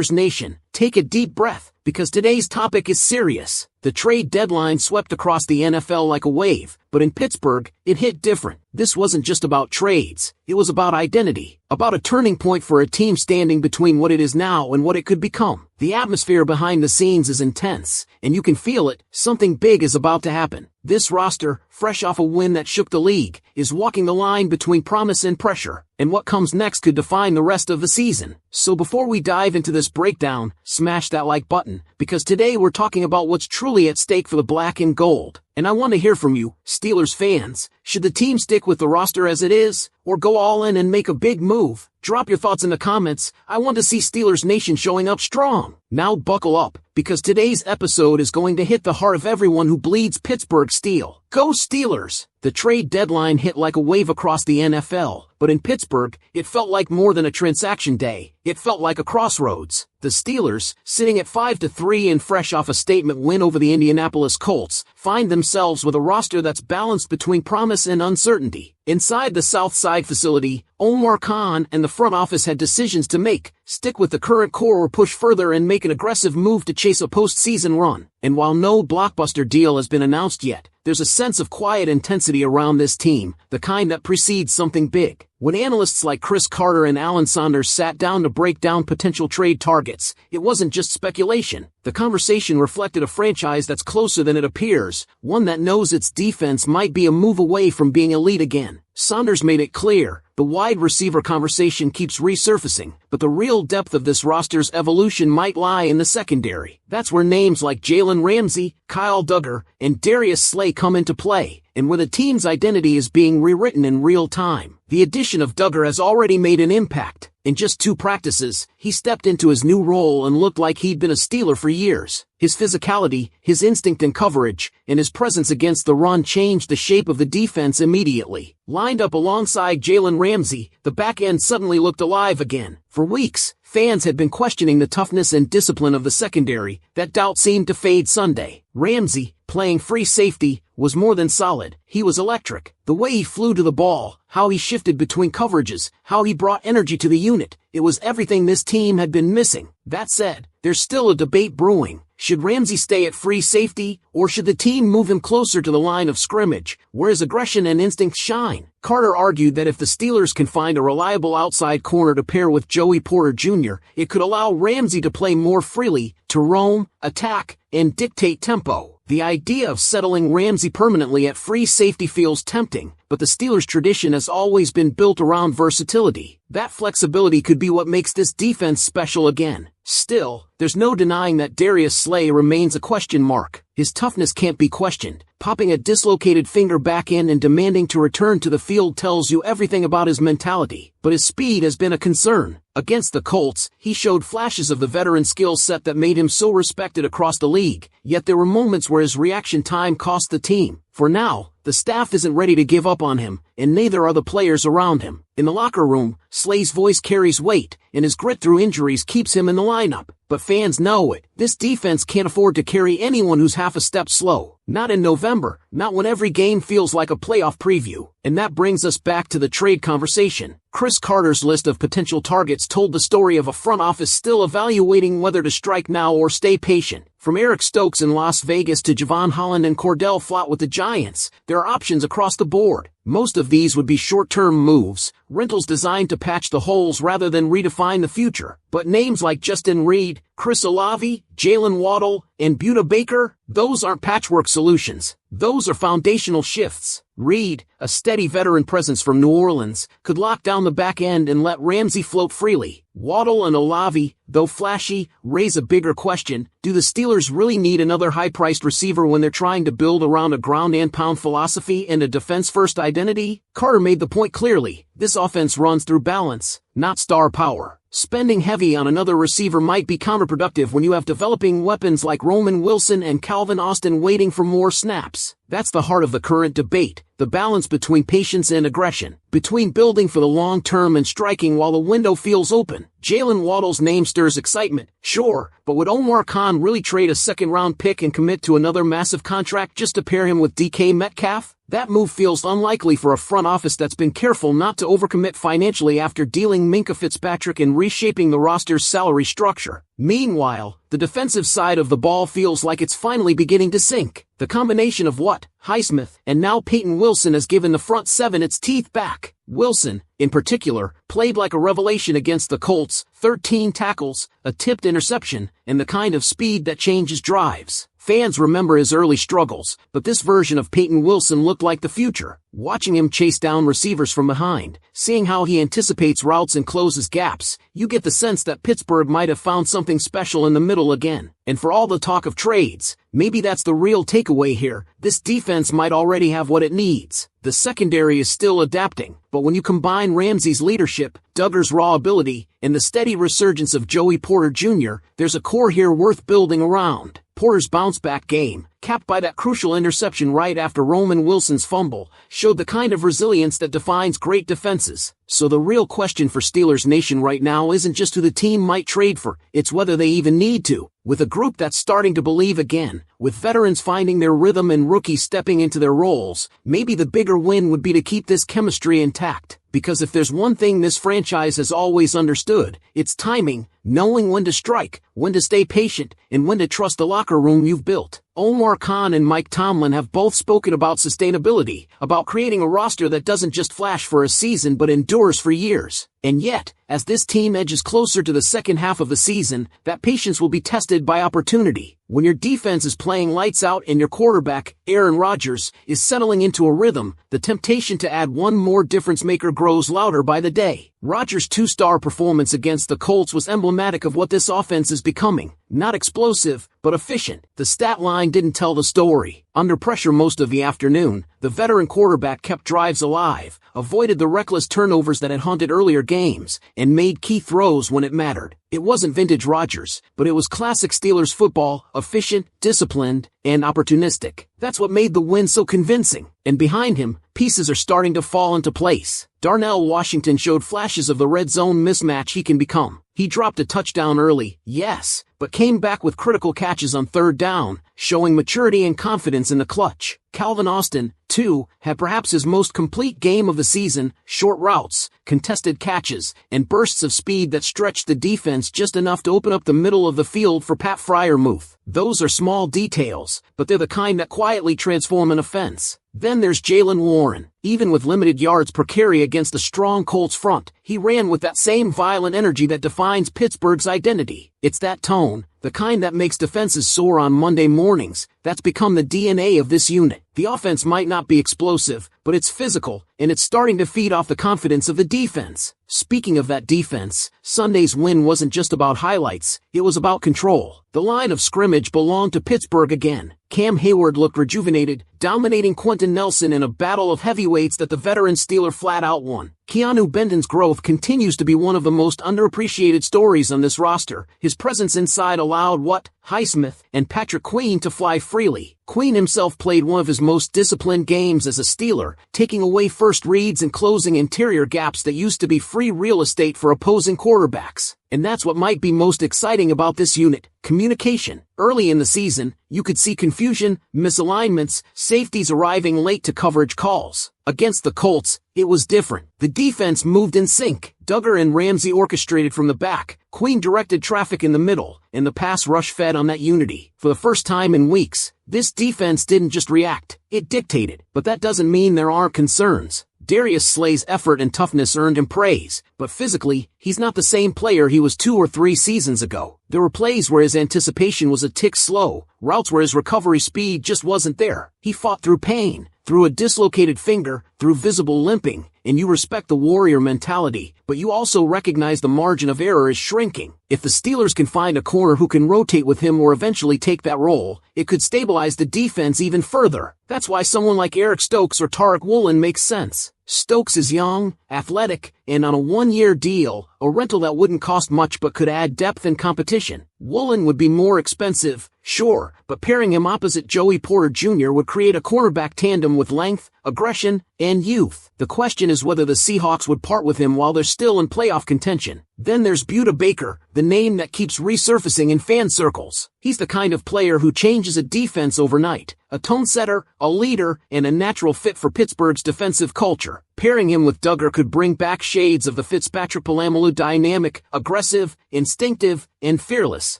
Steelers Nation, take a deep breath, because today's topic is serious. The trade deadline swept across the NFL like a wave, but in Pittsburgh, it hit different. This wasn't just about trades, it was about identity, about a turning point for a team standing between what it is now and what it could become. The atmosphere behind the scenes is intense, and you can feel it. Something big is about to happen. This roster, fresh off a win that shook the league, is walking the line between promise and pressure, and what comes next could define the rest of the season. So before we dive into this breakdown, smash that like button, because today we're talking about what's truly at stake for the black and gold. And I want to hear from you, Steelers fans. Should the team stick with the roster as it is, or go all in and make a big move? Drop your thoughts in the comments. I want to see Steelers Nation showing up strong. Now buckle up, because today's episode is going to hit the heart of everyone who bleeds Pittsburgh steel. Go Steelers! The trade deadline hit like a wave across the NFL, but in Pittsburgh, it felt like more than a transaction day. It felt like a crossroads. The Steelers, sitting at 5-3 and fresh off a statement win over the Indianapolis Colts, find themselves with a roster that's balanced between promise and uncertainty. Inside the South Side facility, Omar Khan and the front office had decisions to make: stick with the current core or push further and make an aggressive move to chase a postseason run. And while no blockbuster deal has been announced yet, there's a sense of quiet intensity around this team, the kind that precedes something big. When analysts like Chris Carter and Alan Saunders sat down to break down potential trade targets, it wasn't just speculation. The conversation reflected a franchise that's closer than it appears, one that knows its defense might be a move away from being elite again. Saunders made it clear, the wide receiver conversation keeps resurfacing, but the real depth of this roster's evolution might lie in the secondary. That's where names like Jalen Ramsey, Kyle Duggar, and Darius Slay come into play, and where the team's identity is being rewritten in real time. The addition of Duggar has already made an impact. In just 2 practices, he stepped into his new role and looked like he'd been a Steeler for years. His physicality, his instinct in coverage, and his presence against the run changed the shape of the defense immediately. Lined up alongside Jalen Ramsey, the back end suddenly looked alive again. For weeks, fans had been questioning the toughness and discipline of the secondary. That doubt seemed to fade Sunday. Ramsey, playing free safety, was more than solid. He was electric. The way he flew to the ball, how he shifted between coverages, how he brought energy to the unit, it was everything this team had been missing. That said, there's still a debate brewing. Should Ramsey stay at free safety, or should the team move him closer to the line of scrimmage, where his aggression and instinct shine? Carter argued that if the Steelers can find a reliable outside corner to pair with Joey Porter Jr., it could allow Ramsey to play more freely, to roam, attack, and dictate tempo. The idea of settling Ramsey permanently at free safety feels tempting, but the Steelers' tradition has always been built around versatility. That flexibility could be what makes this defense special again. Still, there's no denying that Darius Slay remains a question mark. His toughness can't be questioned. Popping a dislocated finger back in and demanding to return to the field tells you everything about his mentality. But his speed has been a concern. Against the Colts, he showed flashes of the veteran skill set that made him so respected across the league, yet there were moments where his reaction time cost the team. For now, the staff isn't ready to give up on him, and neither are the players around him. In the locker room, Slay's voice carries weight, and his grit through injuries keeps him in the lineup. But fans know it. This defense can't afford to carry anyone who's half a step slow. Not in November, not when every game feels like a playoff preview. And that brings us back to the trade conversation. Chris Carter's list of potential targets told the story of a front office still evaluating whether to strike now or stay patient. From Eric Stokes in Las Vegas to Javon Holland and Cordell Flott with the Giants, there are options across the board. Most of these would be short-term moves, rentals designed to patch the holes rather than redefine the future. But names like Justin Reed, Chris Olave, Jalen Waddle, and Buda Baker, those aren't patchwork solutions. Those are foundational shifts. Reed, a steady veteran presence from New Orleans, could lock down the back end and let Ramsey float freely. Waddle and Olave, though flashy, raise a bigger question. Do the Steelers really need another high-priced receiver when they're trying to build around a ground-and-pound philosophy and a defense-first identity? Carter made the point clearly. This offense runs through balance, not star power. Spending heavy on another receiver might be counterproductive when you have developing weapons like Roman Wilson and Calvin Austin waiting for more snaps. That's the heart of the current debate, the balance between patience and aggression, between building for the long term and striking while the window feels open. Jalen Waddle's name stirs excitement, sure, but would Omar Khan really trade a second-round pick and commit to another massive contract just to pair him with DK Metcalf? That move feels unlikely for a front office that's been careful not to overcommit financially after dealing Minkah Fitzpatrick and reshaping the roster's salary structure. Meanwhile, the defensive side of the ball feels like it's finally beginning to sink. The combination of Watt, Highsmith, and now Peyton Wilson has given the front seven its teeth back. Wilson, in particular, played like a revelation against the Colts, 13 tackles, a tipped interception, and the kind of speed that changes drives. Fans remember his early struggles, but this version of Peyton Wilson looked like the future. Watching him chase down receivers from behind, seeing how he anticipates routes and closes gaps, you get the sense that Pittsburgh might have found something special in the middle again. And for all the talk of trades, maybe that's the real takeaway here. This defense might already have what it needs. The secondary is still adapting, but when you combine Ramsey's leadership, Duggar's raw ability, and the steady resurgence of Joey Porter Jr., there's a core here worth building around. Porter's bounce-back game, capped by that crucial interception right after Roman Wilson's fumble, showed the kind of resilience that defines great defenses. So the real question for Steelers Nation right now isn't just who the team might trade for, it's whether they even need to. With a group that's starting to believe again, with veterans finding their rhythm and rookies stepping into their roles, maybe the bigger win would be to keep this chemistry intact. Because if there's one thing this franchise has always understood, it's timing, knowing when to strike, when to stay patient, and when to trust the locker room you've built. Omar Khan and Mike Tomlin have both spoken about sustainability, about creating a roster that doesn't just flash for a season but endures for years. And yet, as this team edges closer to the second half of the season, that patience will be tested by opportunity. When your defense is playing lights out and your quarterback, Aaron Rodgers, is settling into a rhythm, the temptation to add one more difference maker grows louder by the day. Rodgers' two-star performance against the Colts was emblematic of what this offense is becoming. Not explosive, but efficient. The stat line didn't tell the story. Under pressure most of the afternoon, the veteran quarterback kept drives alive, avoided the reckless turnovers that had haunted earlier games, and made key throws when it mattered. It wasn't vintage Rodgers, but it was classic Steelers football, efficient, disciplined, and opportunistic. That's what made the win so convincing. And behind him, pieces are starting to fall into place. Darnell Washington showed flashes of the red zone mismatch he can become. He dropped a touchdown early, yes, but came back with critical catches on third down, showing maturity and confidence in the clutch. Calvin Austin, too, had perhaps his most complete game of the season, short routes, contested catches, and bursts of speed that stretched the defense just enough to open up the middle of the field for Pat Freiermuth. Those are small details, but they're the kind that quietly transform an offense. Then there's Jaylen Warren. Even with limited yards per carry against a strong Colts front, he ran with that same violent energy that defines Pittsburgh's identity. It's that tone, the kind that makes defenses soar on Monday mornings, that's become the DNA of this unit. The offense might not be explosive, but it's physical, and it's starting to feed off the confidence of the defense. Speaking of that defense, Sunday's win wasn't just about highlights, it was about control. The line of scrimmage belonged to Pittsburgh again. Cam Hayward looked rejuvenated, dominating Quentin Nelson in a battle of heavyweights that the veteran Steeler flat-out won. Keanu Benton's growth continues to be one of the most underappreciated stories on this roster. His presence inside allowed Watt, Highsmith, and Patrick Queen to fly freely. Queen himself played one of his most disciplined games as a Steeler, taking away first reads and closing interior gaps that used to be free real estate for opposing quarterbacks. And that's what might be most exciting about this unit, communication. Early in the season, you could see confusion, misalignments, safeties arriving late to coverage calls. Against the Colts, it was different. The defense moved in sync. Duggar and Ramsey orchestrated from the back, Queen directed traffic in the middle, and the pass rush fed on that unity. For the first time in weeks, this defense didn't just react, it dictated. But that doesn't mean there aren't concerns. Darius Slay's effort and toughness earned him praise, but physically, he's not the same player he was 2 or 3 seasons ago. There were plays where his anticipation was a tick slow, routes where his recovery speed just wasn't there. He fought through pain, through a dislocated finger, through visible limping, and you respect the warrior mentality, but you also recognize the margin of error is shrinking. If the Steelers can find a corner who can rotate with him or eventually take that role, it could stabilize the defense even further. That's why someone like Eric Stokes or Tariq Woolen makes sense. Stokes is young, athletic, and on a 1-year deal, a rental that wouldn't cost much but could add depth and competition. Woolen would be more expensive, Sure, but pairing him opposite Joey Porter Jr. would create a cornerback tandem with length, aggression, and youth. The question is whether the Seahawks would part with him while they're still in playoff contention. Then there's Buda Baker, the name that keeps resurfacing in fan circles. He's the kind of player who changes a defense overnight, a tone setter, a leader, and a natural fit for Pittsburgh's defensive culture. Pairing him with Duggar could bring back shades of the Fitzpatrick-Polamalu dynamic, aggressive, instinctive, and fearless.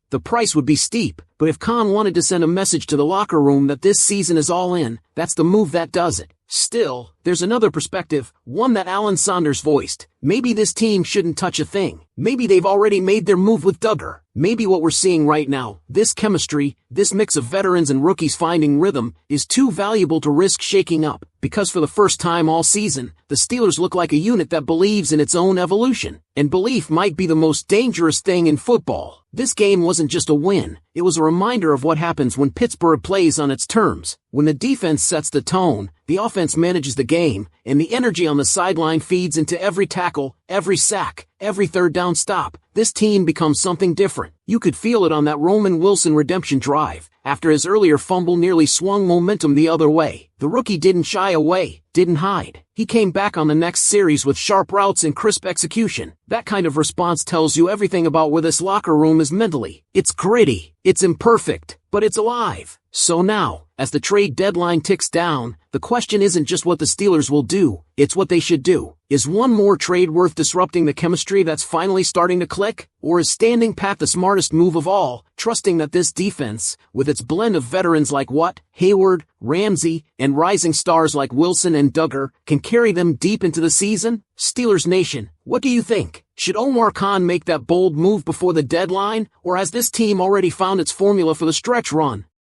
The price would be steep, but if Khan wanted to send a message to the locker room that this season is all in, that's the move that does it. Still, there's another perspective, one that Alan Saunders voiced. Maybe this team shouldn't touch a thing. Maybe they've already made their move with Duggar. Maybe what we're seeing right now, this chemistry, this mix of veterans and rookies finding rhythm, is too valuable to risk shaking up. Because for the first time all season, the Steelers look like a unit that believes in its own evolution. And belief might be the most dangerous thing in football. This game wasn't just a win. It was a reminder of what happens when Pittsburgh plays on its terms. When the defense sets the tone, the offense manages the game, and the energy on the sideline feeds into every tackle, every sack, every third down stop. This team becomes something different. You could feel it on that Roman Wilson redemption drive. After his earlier fumble nearly swung momentum the other way, the rookie didn't shy away, didn't hide. He came back on the next series with sharp routes and crisp execution. That kind of response tells you everything about where this locker room is mentally. It's gritty, it's imperfect, but it's alive. So now, as the trade deadline ticks down, the question isn't just what the Steelers will do, it's what they should do. Is one more trade worth disrupting the chemistry that's finally starting to click? Or is standing pat the smartest move of all, trusting that this defense, with its blend of veterans like Watt, Hayward, Ramsey, and rising stars like Wilson and Duggar, can carry them deep into the season? Steelers Nation, what do you think? Should Omar Khan make that bold move before the deadline, or has this team already found its formula for the stretch run?